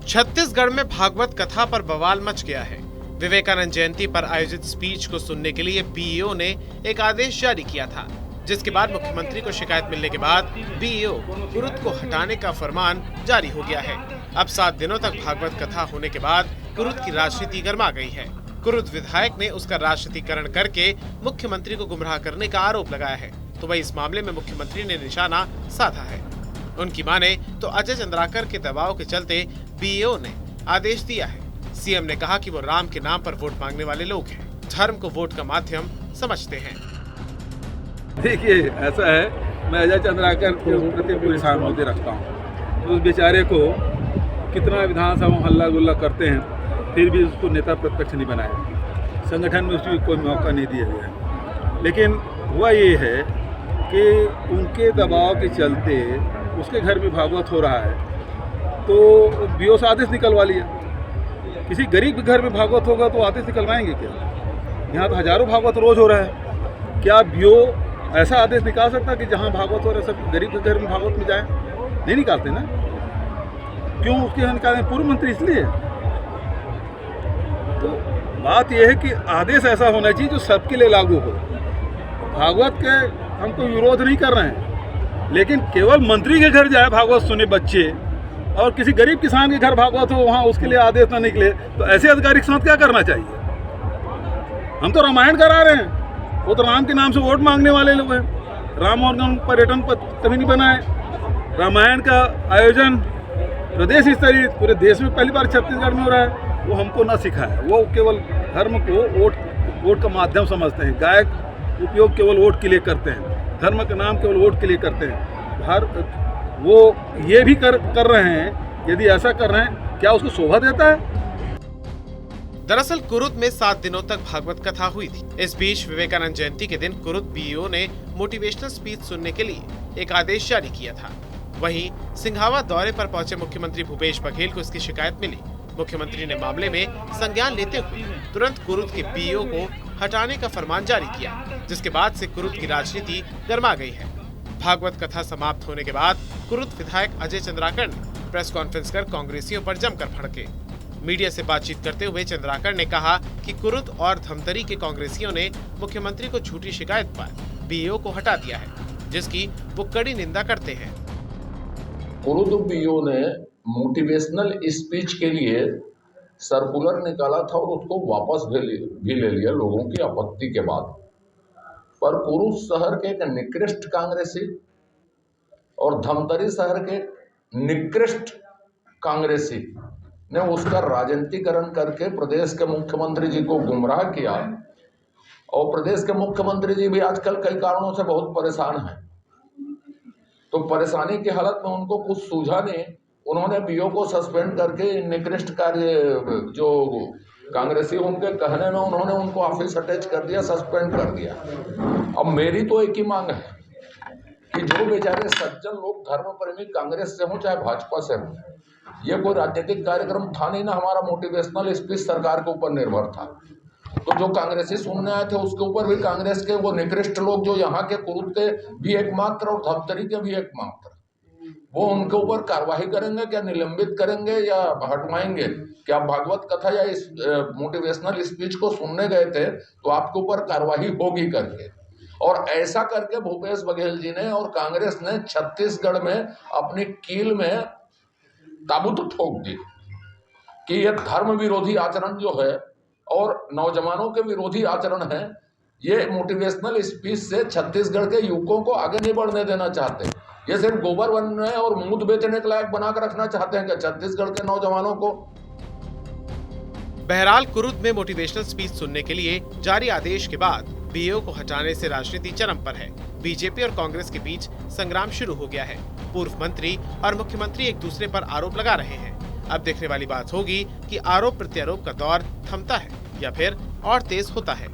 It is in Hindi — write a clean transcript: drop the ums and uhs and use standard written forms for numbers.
छत्तीसगढ़ में भागवत कथा पर बवाल मच गया है। विवेकानंद जयंती पर आयोजित स्पीच को सुनने के लिए बीईओ ने एक आदेश जारी किया था, जिसके बाद मुख्यमंत्री को शिकायत मिलने के बाद बीईओ कुरुद को हटाने का फरमान जारी हो गया है। अब 7 दिनों तक भागवत कथा होने के बाद कुरुद की राजनीति गर्मा गई है। कुरुद विधायक ने उसका राजनीतिकरण करके मुख्यमंत्री को गुमराह करने का आरोप लगाया है, तो वही इस मामले में मुख्यमंत्री ने निशाना साधा है। उनकी माने तो अजय चंद्राकर के दबाव के चलते बीईओ ने आदेश दिया है। सीएम ने कहा कि वो राम के नाम पर वोट मांगने वाले लोग हैं, धर्म को वोट का माध्यम समझते हैं। देखिए, ऐसा है, मैं अजय चंद्राकर के प्रति पूरी सहानुभूति रखता हूँ। तो उस बेचारे को कितना विधानसभा में हल्ला गुल्ला करते हैं, फिर भी उसको नेता प्रतिपक्ष नहीं बनाया, संगठन में उसको कोई मौका नहीं दिया गया। लेकिन हुआ ये है कि उनके दबाव के चलते उसके घर में भागवत हो रहा है, तो बीईओ से आदेश निकलवा लिया। किसी गरीब के घर में भागवत होगा तो आदेश निकलवाएंगे क्या? यहाँ तो हजारों भागवत रोज हो रहा है। क्या बीईओ ऐसा आदेश निकाल सकता कि जहाँ भागवत हो रहा है सब गरीब के घर में भागवत में जाए? नहीं निकालते ना। क्यों उसके यहाँ निकालें? पूर्व मंत्री इसलिए। तो बात यह है कि आदेश ऐसा होना चाहिए जो सबके लिए लागू हो। भागवत के हम कोई विरोध नहीं कर रहे हैं, लेकिन केवल मंत्री के घर जाए भागवत सुने बच्चे और किसी गरीब किसान के घर भागवत हो वहाँ उसके लिए आदेश ना निकले, तो ऐसे अधिकारी के साथ क्या करना चाहिए? हम तो रामायण करा रहे हैं, वो तो राम के नाम से वोट मांगने वाले लोग हैं। राम और पर्यटन पर कभी नहीं बनाए। रामायण का आयोजन प्रदेश स्तरीय पूरे देश में पहली बार छत्तीसगढ़ में हो रहा है। वो हमको ना सिखाया, वो केवल धर्म को वोट का माध्यम समझते हैं। गायक उपयोग केवल वोट के लिए करते हैं, धर्म का नाम केवल वोट के लिए करते हैं। वो ये भी कर रहे हैं। यदि ऐसा कर रहे हैं, क्या उसको शोभा देता है? दरअसल कुरुद में 7 दिनों तक भागवत कथा हुई थी। इस बीच विवेकानंद जयंती के दिन कुरुद बीईओ ने मोटिवेशनल स्पीच सुनने के लिए एक आदेश जारी किया था। वहीं सिंघावा दौरे पर पहुंचे मुख्यमंत्री भूपेश बघेल को इसकी शिकायत मिली। मुख्यमंत्री ने मामले में संज्ञान लेते हुए तुरंत कुरुद के बीईओ को हटाने का फरमान जारी किया, जिसके बाद से कुरुद की राजनीति गर्मा गई है। भागवत कथा समाप्त होने के बाद कुरुद विधायक अजय चंद्राकर ने प्रेस कॉन्फ्रेंस कर कांग्रेसियों पर जमकर भड़के। मीडिया से बातचीत करते हुए चंद्राकर ने कहा कि कुरुद और धमतरी के कांग्रेसियों ने मुख्यमंत्री को झूठी शिकायत पर बीईओ को हटा दिया है, जिसकी वो कड़ी निंदा करते हैं। कुरुद बीईओ ने मोटिवेशनल स्पीच के लिए सर्कुलर निकाला था और उसको वापस भी ले लिया लोगों की आपत्ति के बाद। पर कुरुद शहर के एक निकृष्ट कांग्रेसी और धमतरी शहर के निकृष्ट कांग्रेसी ने उसका राजनीतिकरण करके प्रदेश के मुख्यमंत्री जी को गुमराह किया। और प्रदेश के मुख्यमंत्री जी भी आजकल कई कारणों से बहुत परेशान हैं। तो परेशानी की हालत में उनको कुछ सूझा नहीं, उन्होंने बीईओ को सस्पेंड करके निकृष्ट कार्य जो कांग्रेसी उनके कहने में उन्होंने उनको ऑफिस अटैच कर दिया, सस्पेंड कर दिया। अब मेरी तो एक ही मांग है कि जो बेचारे सज्जन लोग धर्म प्रेमी कांग्रेस से हों चाहे भाजपा से हों, ये कोई राजनीतिक कार्यक्रम था नहीं ना, हमारा मोटिवेशनल स्पीच सरकार के ऊपर निर्भर था। तो जो कांग्रेसी सुनने आए थे उसके ऊपर भी कांग्रेस के वो निकृष्ट लोग जो यहाँ के कुरुद के भी एक मात्र और धमतरी के भी एक मात्र, वो उनके ऊपर कार्रवाई करेंगे, क्या निलंबित करेंगे या हटवाएंगे? क्या भागवत कथा या इस मोटिवेशनल स्पीच को सुनने गए थे तो आपके ऊपर कार्रवाई होगी करके। और ऐसा करके भूपेश बघेल जी ने और कांग्रेस ने छत्तीसगढ़ में अपनी कील में ताबूत ठोक दी कि यह धर्म विरोधी आचरण जो है और नौजवानों के विरोधी आचरण है। ये मोटिवेशनल स्पीच से छत्तीसगढ़ के युवकों को आगे नहीं बढ़ने देना चाहते। ये सिर्फ गोबर बनने और मूत बेचने के लायक बनाकर रखना चाहते हैं क्या छत्तीसगढ़ के नौजवानों को? बहरहाल कुरुद में मोटिवेशनल स्पीच सुनने के लिए जारी आदेश के बाद बीईओ को हटाने से राजनीति चरम पर है। बीजेपी और कांग्रेस के बीच संग्राम शुरू हो गया है। पूर्व मंत्री और मुख्यमंत्री एक दूसरे पर आरोप लगा रहे हैं। अब देखने वाली बात होगी कि आरोप प्रत्यारोप का दौर थमता है या फिर और तेज होता है।